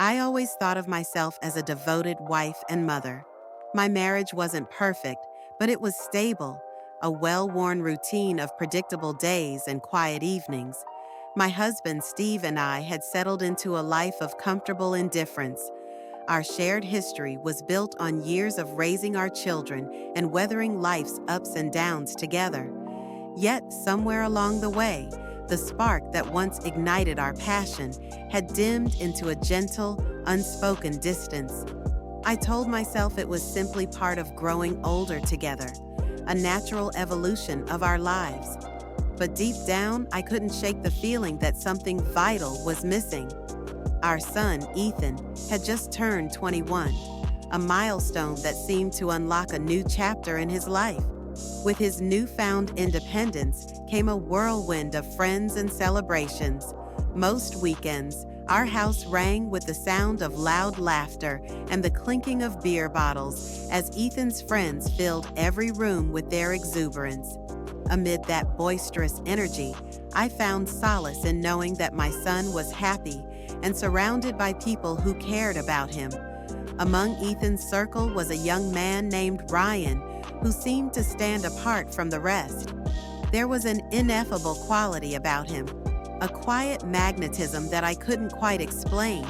I always thought of myself as a devoted wife and mother. My marriage wasn't perfect, but it was stable, a well-worn routine of predictable days and quiet evenings. My husband, Steve, and I had settled into a life of comfortable indifference. Our shared history was built on years of raising our children and weathering life's ups and downs together. Yet, somewhere along the way, the spark that once ignited our passion had dimmed into a gentle, unspoken distance. I told myself it was simply part of growing older together, a natural evolution of our lives. But deep down, I couldn't shake the feeling that something vital was missing. Our son, Ethan, had just turned 21, a milestone that seemed to unlock a new chapter in his life. With his newfound independence came a whirlwind of friends and celebrations. Most weekends, our house rang with the sound of loud laughter and the clinking of beer bottles as Ethan's friends filled every room with their exuberance. Amid that boisterous energy, I found solace in knowing that my son was happy and surrounded by people who cared about him. Among Ethan's circle was a young man named Ryan, who seemed to stand apart from the rest. There was an ineffable quality about him, a quiet magnetism that I couldn't quite explain.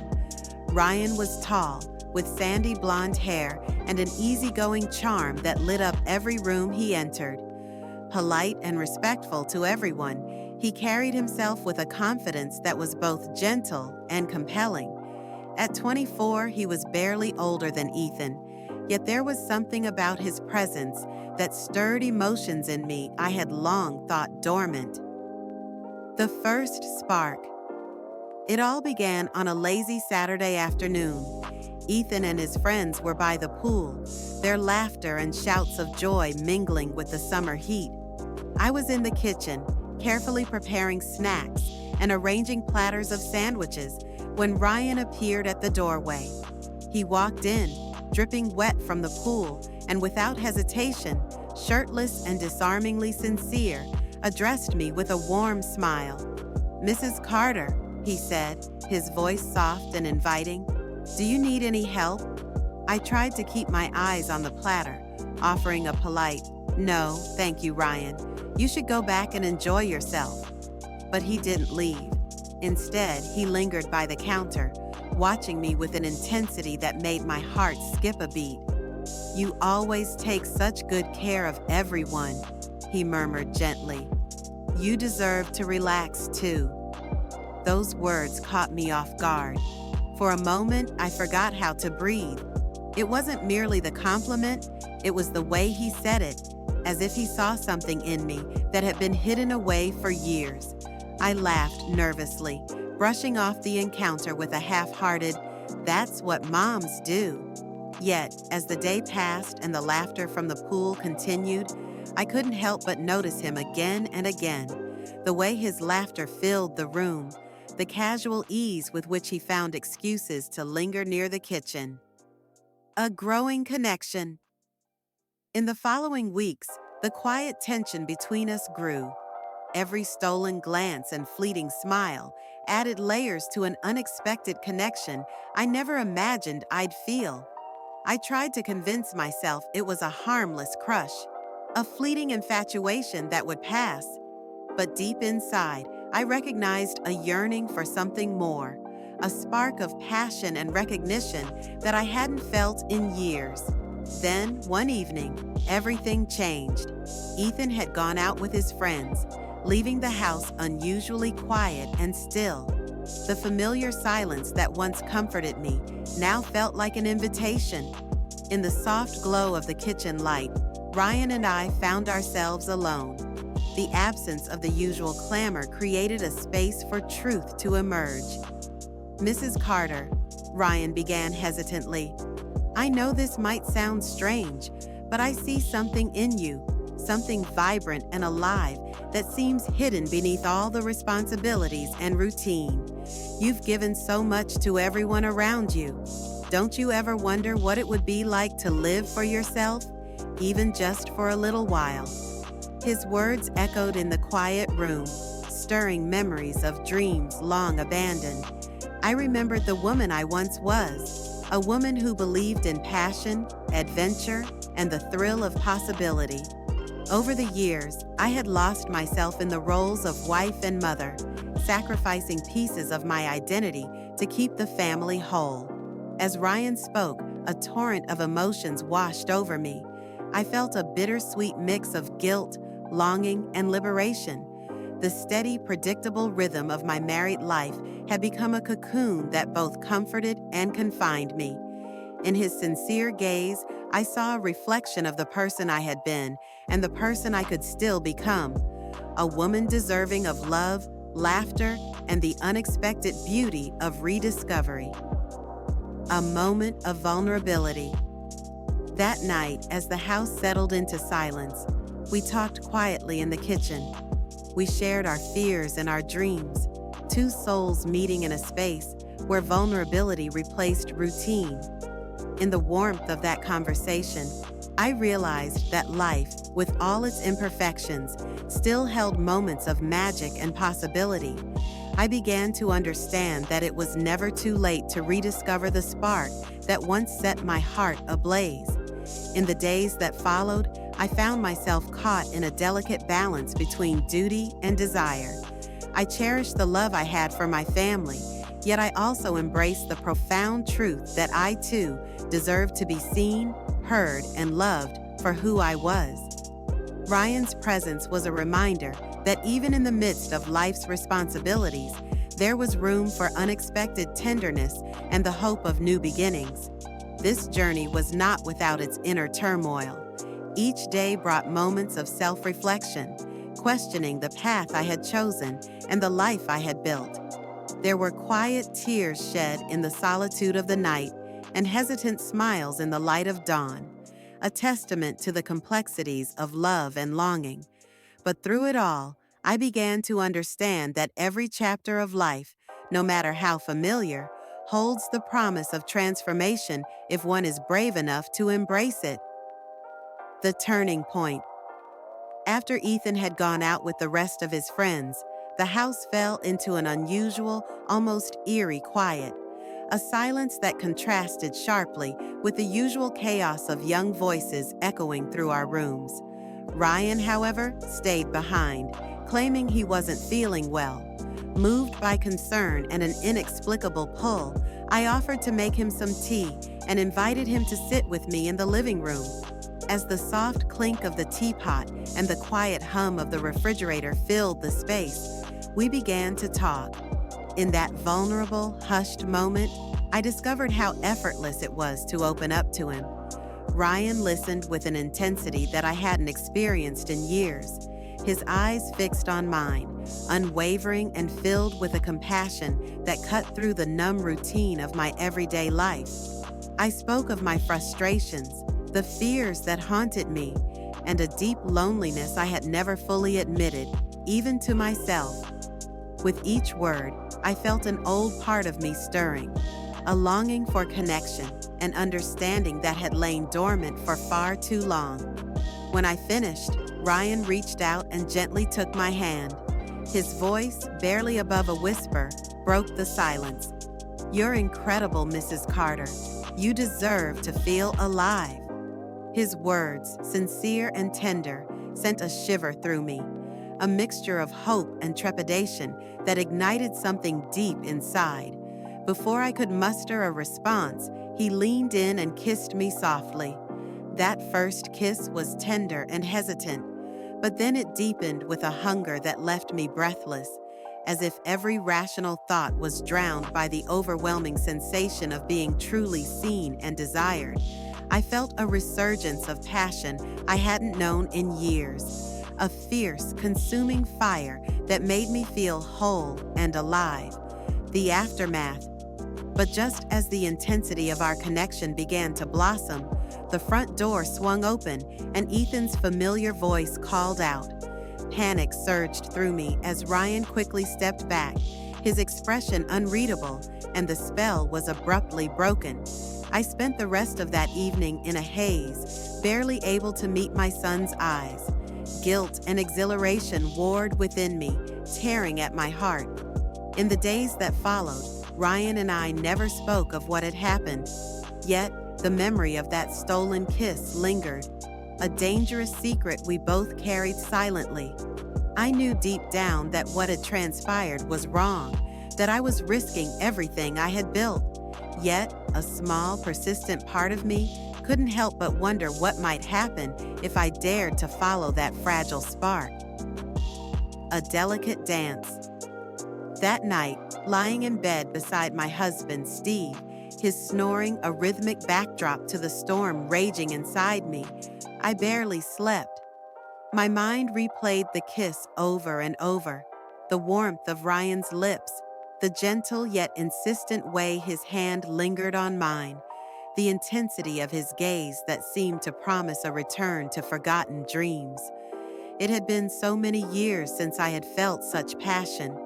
Ryan was tall, with sandy blonde hair and an easygoing charm that lit up every room he entered. Polite and respectful to everyone, he carried himself with a confidence that was both gentle and compelling. At 24, he was barely older than Ethan, yet there was something about his presence that stirred emotions in me I had long thought dormant. The first spark. It all began on a lazy Saturday afternoon. Ethan and his friends were by the pool, their laughter and shouts of joy mingling with the summer heat. I was in the kitchen, carefully preparing snacks and arranging platters of sandwiches when Ryan appeared at the doorway. He walked in, dripping wet from the pool, and without hesitation, shirtless and disarmingly sincere, addressed me with a warm smile. "Mrs. Carter," he said, his voice soft and inviting, "do you need any help?" I tried to keep my eyes on the platter, offering a polite, "No, thank you, Ryan. You should go back and enjoy yourself." But he didn't leave. Instead, he lingered by the counter, watching me with an intensity that made my heart skip a beat. "You always take such good care of everyone," he murmured gently. "You deserve to relax too." Those words caught me off guard. For a moment, I forgot how to breathe. It wasn't merely the compliment, it was the way he said it, as if he saw something in me that had been hidden away for years. I laughed nervously, brushing off the encounter with a half-hearted, "That's what moms do." Yet, as the day passed and the laughter from the pool continued, I couldn't help but notice him again and again. The way his laughter filled the room, the casual ease with which he found excuses to linger near the kitchen. A growing connection. In the following weeks, the quiet tension between us grew. Every stolen glance and fleeting smile added layers to an unexpected connection I never imagined I'd feel. I tried to convince myself it was a harmless crush, a fleeting infatuation that would pass. But deep inside, I recognized a yearning for something more, a spark of passion and recognition that I hadn't felt in years. Then, one evening, everything changed. Ethan had gone out with his friends, leaving the house unusually quiet and still. The familiar silence that once comforted me now felt like an invitation. In the soft glow of the kitchen light, Ryan and I found ourselves alone. The absence of the usual clamor created a space for truth to emerge. "Mrs. Carter," Ryan began hesitantly, "I know this might sound strange, but I see something in you, something vibrant and alive that seems hidden beneath all the responsibilities and routine. You've given so much to everyone around you. Don't you ever wonder what it would be like to live for yourself, even just for a little while?" His words echoed in the quiet room, stirring memories of dreams long abandoned. I remembered the woman I once was, a woman who believed in passion, adventure, and the thrill of possibility. Over the years, I had lost myself in the roles of wife and mother, sacrificing pieces of my identity to keep the family whole. As Ryan spoke, a torrent of emotions washed over me. I felt a bittersweet mix of guilt, longing, and liberation. The steady, predictable rhythm of my married life had become a cocoon that both comforted and confined me. In his sincere gaze, I saw a reflection of the person I had been and the person I could still become. A woman deserving of love, laughter, and the unexpected beauty of rediscovery. A moment of vulnerability. That night, as the house settled into silence, we talked quietly in the kitchen. We shared our fears and our dreams, two souls meeting in a space where vulnerability replaced routine. In the warmth of that conversation, I realized that life, with all its imperfections, still held moments of magic and possibility. I began to understand that it was never too late to rediscover the spark that once set my heart ablaze. In the days that followed, I found myself caught in a delicate balance between duty and desire. I cherished the love I had for my family, yet I also embraced the profound truth that I too deserved to be seen, heard, and loved for who I was. Ryan's presence was a reminder that even in the midst of life's responsibilities, there was room for unexpected tenderness and the hope of new beginnings. This journey was not without its inner turmoil. Each day brought moments of self-reflection, questioning the path I had chosen and the life I had built. There were quiet tears shed in the solitude of the night and hesitant smiles in the light of dawn, a testament to the complexities of love and longing. But through it all, I began to understand that every chapter of life, no matter how familiar, holds the promise of transformation if one is brave enough to embrace it. The turning point. After Ethan had gone out with the rest of his friends, the house fell into an unusual, almost eerie quiet, a silence that contrasted sharply with the usual chaos of young voices echoing through our rooms. Ryan, however, stayed behind, claiming he wasn't feeling well. Moved by concern and an inexplicable pull, I offered to make him some tea and invited him to sit with me in the living room. As the soft clink of the teapot and the quiet hum of the refrigerator filled the space, we began to talk. In that vulnerable, hushed moment, I discovered how effortless it was to open up to him. Ryan listened with an intensity that I hadn't experienced in years, his eyes fixed on mine, unwavering and filled with a compassion that cut through the numb routine of my everyday life. I spoke of my frustrations, the fears that haunted me, and a deep loneliness I had never fully admitted, even to myself. With each word, I felt an old part of me stirring, a longing for connection and understanding that had lain dormant for far too long. When I finished, Ryan reached out and gently took my hand. His voice, barely above a whisper, broke the silence. "You're incredible, Mrs. Carter. You deserve to feel alive." His words, sincere and tender, sent a shiver through me, a mixture of hope and trepidation that ignited something deep inside. Before I could muster a response, he leaned in and kissed me softly. That first kiss was tender and hesitant, but then it deepened with a hunger that left me breathless, as if every rational thought was drowned by the overwhelming sensation of being truly seen and desired. I felt a resurgence of passion I hadn't known in years, a fierce, consuming fire that made me feel whole and alive. The aftermath. But just as the intensity of our connection began to blossom, the front door swung open and Ethan's familiar voice called out. Panic surged through me as Ryan quickly stepped back, his expression unreadable, and the spell was abruptly broken. I spent the rest of that evening in a haze, barely able to meet my son's eyes. Guilt and exhilaration warred within me, tearing at my heart. In the days that followed, Ryan and I never spoke of what had happened, yet the memory of that stolen kiss lingered, a dangerous secret we both carried silently. I knew deep down that what had transpired was wrong, that I was risking everything I had built. Yet, a small, persistent part of me couldn't help but wonder what might happen if I dared to follow that fragile spark. A delicate dance. That night, lying in bed beside my husband, Steve, his snoring a rhythmic backdrop to the storm raging inside me, I barely slept. My mind replayed the kiss over and over, the warmth of Ryan's lips, the gentle yet insistent way his hand lingered on mine, the intensity of his gaze that seemed to promise a return to forgotten dreams. It had been so many years since I had felt such passion.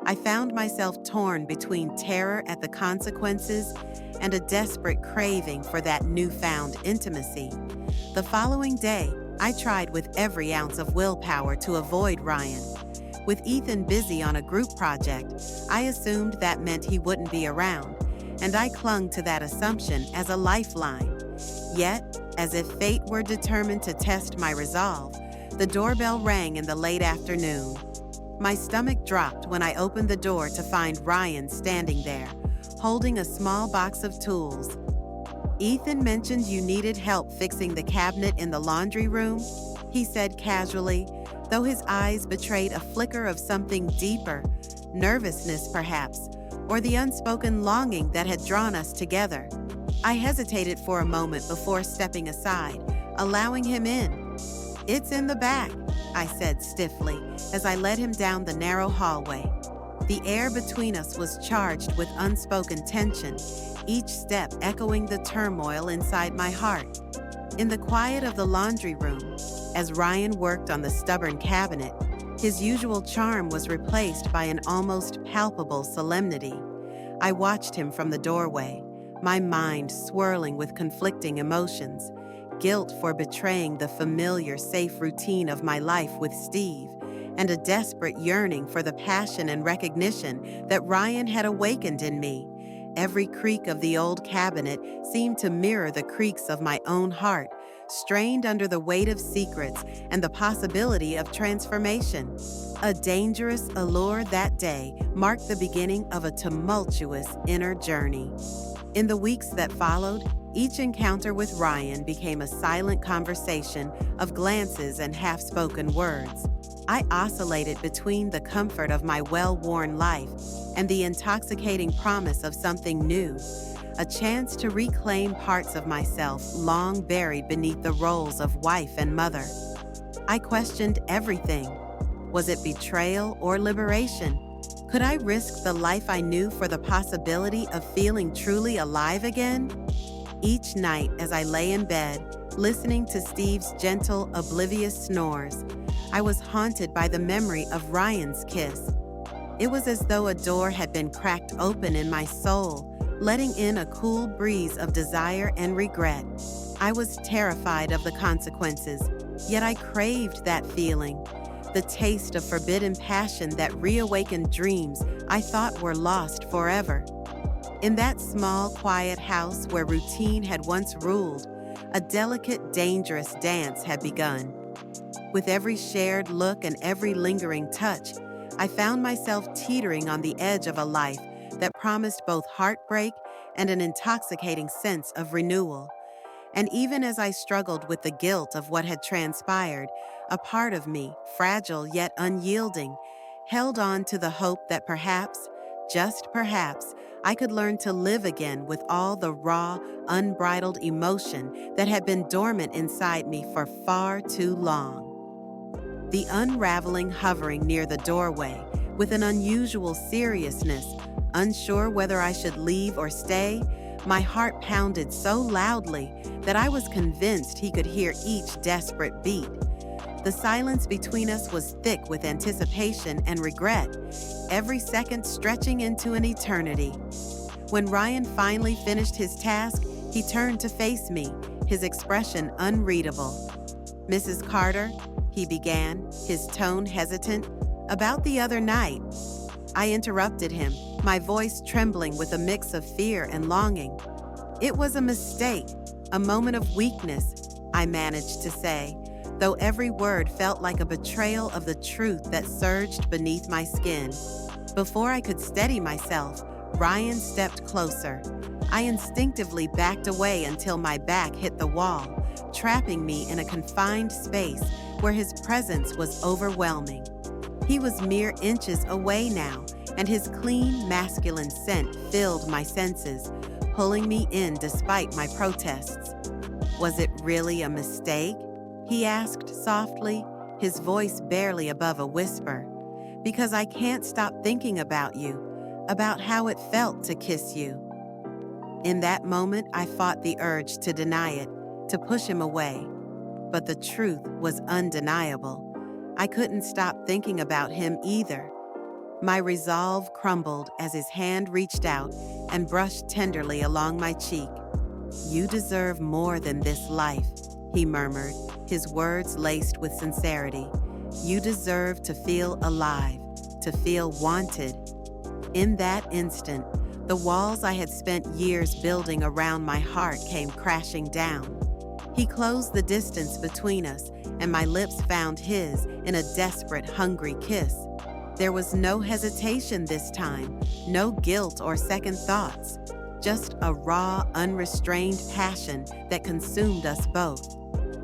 I found myself torn between terror at the consequences and a desperate craving for that newfound intimacy. The following day, I tried with every ounce of willpower to avoid Ryan. With Ethan busy on a group project, I assumed that meant he wouldn't be around, and I clung to that assumption as a lifeline. Yet, as if fate were determined to test my resolve, the doorbell rang in the late afternoon. My stomach dropped when I opened the door to find Ryan standing there, holding a small box of tools. "Ethan mentioned you needed help fixing the cabinet in the laundry room," he said casually, though his eyes betrayed a flicker of something deeper, nervousness perhaps, or the unspoken longing that had drawn us together. I hesitated for a moment before stepping aside, allowing him in. "It's in the back," I said stiffly as I led him down the narrow hallway. The air between us was charged with unspoken tension, each step echoing the turmoil inside my heart. In the quiet of the laundry room, as Ryan worked on the stubborn cabinet, his usual charm was replaced by an almost palpable solemnity. I watched him from the doorway, my mind swirling with conflicting emotions, guilt for betraying the familiar, safe routine of my life with Steve, and a desperate yearning for the passion and recognition that Ryan had awakened in me. Every creak of the old cabinet seemed to mirror the creaks of my own heart, strained under the weight of secrets and the possibility of transformation. A dangerous allure that day marked the beginning of a tumultuous inner journey. In the weeks that followed, each encounter with Ryan became a silent conversation of glances and half-spoken words. I oscillated between the comfort of my well-worn life and the intoxicating promise of something new, a chance to reclaim parts of myself long buried beneath the roles of wife and mother. I questioned everything. Was it betrayal or liberation? Could I risk the life I knew for the possibility of feeling truly alive again? Each night as I lay in bed, listening to Steve's gentle, oblivious snores, I was haunted by the memory of Ryan's kiss. It was as though a door had been cracked open in my soul, letting in a cool breeze of desire and regret. I was terrified of the consequences, yet I craved that feeling, the taste of forbidden passion that reawakened dreams I thought were lost forever. In that small, quiet house where routine had once ruled, a delicate, dangerous dance had begun. With every shared look and every lingering touch, I found myself teetering on the edge of a life that promised both heartbreak and an intoxicating sense of renewal. And even as I struggled with the guilt of what had transpired, a part of me, fragile yet unyielding, held on to the hope that perhaps, just perhaps, I could learn to live again with all the raw, unbridled emotion that had been dormant inside me for far too long. The unraveling hovering near the doorway, with an unusual seriousness, unsure whether I should leave or stay, my heart pounded so loudly that I was convinced he could hear each desperate beat. The silence between us was thick with anticipation and regret, every second stretching into an eternity. When Ryan finally finished his task, he turned to face me, his expression unreadable. "Mrs. Carter," he began, his tone hesitant, "about the other night." I interrupted him, my voice trembling with a mix of fear and longing. "It was a mistake, a moment of weakness," I managed to say, though every word felt like a betrayal of the truth that surged beneath my skin. Before I could steady myself, Ryan stepped closer. I instinctively backed away until my back hit the wall, trapping me in a confined space where his presence was overwhelming. He was mere inches away now, and his clean, masculine scent filled my senses, pulling me in despite my protests. "Was it really a mistake?" he asked softly, his voice barely above a whisper. "Because I can't stop thinking about you, about how it felt to kiss you." In that moment, I fought the urge to deny it, to push him away. But the truth was undeniable. I couldn't stop thinking about him either. My resolve crumbled as his hand reached out and brushed tenderly along my cheek. "You deserve more than this life," he murmured, his words laced with sincerity. "You deserve to feel alive, to feel wanted." In that instant, the walls I had spent years building around my heart came crashing down. He closed the distance between us, and my lips found his in a desperate, hungry kiss. There was no hesitation this time, no guilt or second thoughts, just a raw, unrestrained passion that consumed us both.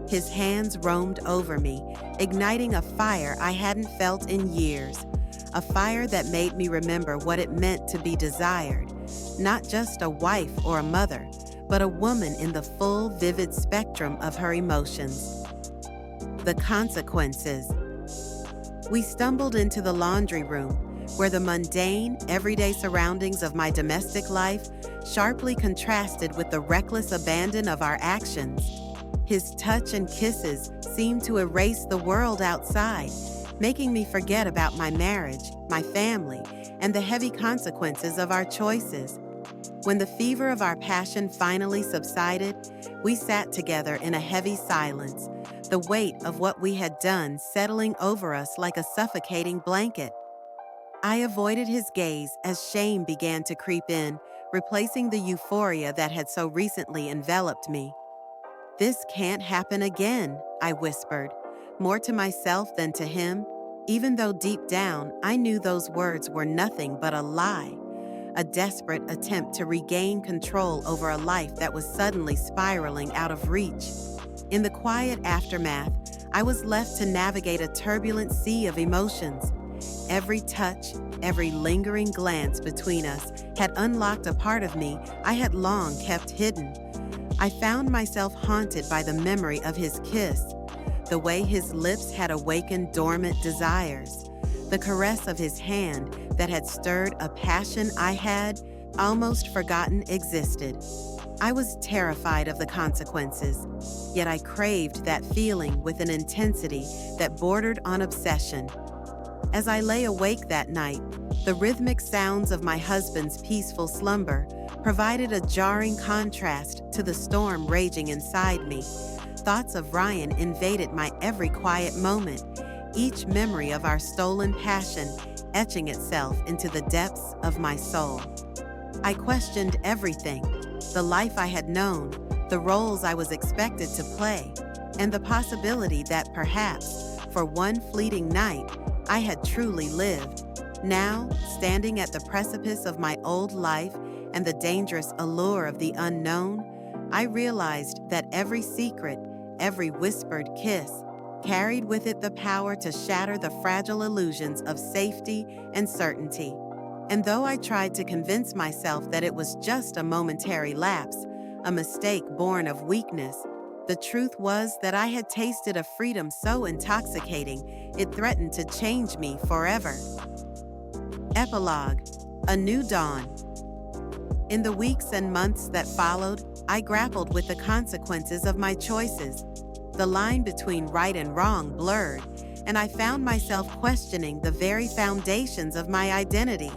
His hands roamed over me, igniting a fire I hadn't felt in years, a fire that made me remember what it meant to be desired, not just a wife or a mother, but a woman in the full, vivid spectrum of her emotions. The consequences. We stumbled into the laundry room, where the mundane, everyday surroundings of my domestic life sharply contrasted with the reckless abandon of our actions. His touch and kisses seemed to erase the world outside, making me forget about my marriage, my family, and the heavy consequences of our choices. When the fever of our passion finally subsided, we sat together in a heavy silence, the weight of what we had done settling over us like a suffocating blanket. I avoided his gaze as shame began to creep in, replacing the euphoria that had so recently enveloped me. "This can't happen again," I whispered, more to myself than to him, even though deep down I knew those words were nothing but a lie, a desperate attempt to regain control over a life that was suddenly spiraling out of reach. In the quiet aftermath, I was left to navigate a turbulent sea of emotions. Every touch, every lingering glance between us had unlocked a part of me I had long kept hidden. I found myself haunted by the memory of his kiss, the way his lips had awakened dormant desires, the caress of his hand that had stirred a passion I had almost forgotten existed. I was terrified of the consequences, yet I craved that feeling with an intensity that bordered on obsession. As I lay awake that night, the rhythmic sounds of my husband's peaceful slumber provided a jarring contrast to the storm raging inside me. Thoughts of Ryan invaded my every quiet moment, each memory of our stolen passion etching itself into the depths of my soul. I questioned everything, the life I had known, the roles I was expected to play, and the possibility that perhaps, for one fleeting night, I had truly lived. Now, standing at the precipice of my old life and the dangerous allure of the unknown, I realized that every secret, every whispered kiss, carried with it the power to shatter the fragile illusions of safety and certainty. And though I tried to convince myself that it was just a momentary lapse, a mistake born of weakness, the truth was that I had tasted a freedom so intoxicating it threatened to change me forever. Epilogue: A New Dawn. In the weeks and months that followed, I grappled with the consequences of my choices. The line between right and wrong blurred, and I found myself questioning the very foundations of my identity.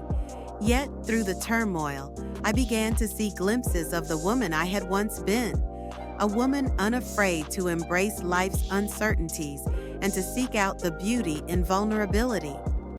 Yet, through the turmoil, I began to see glimpses of the woman I had once been, a woman unafraid to embrace life's uncertainties and to seek out the beauty in vulnerability.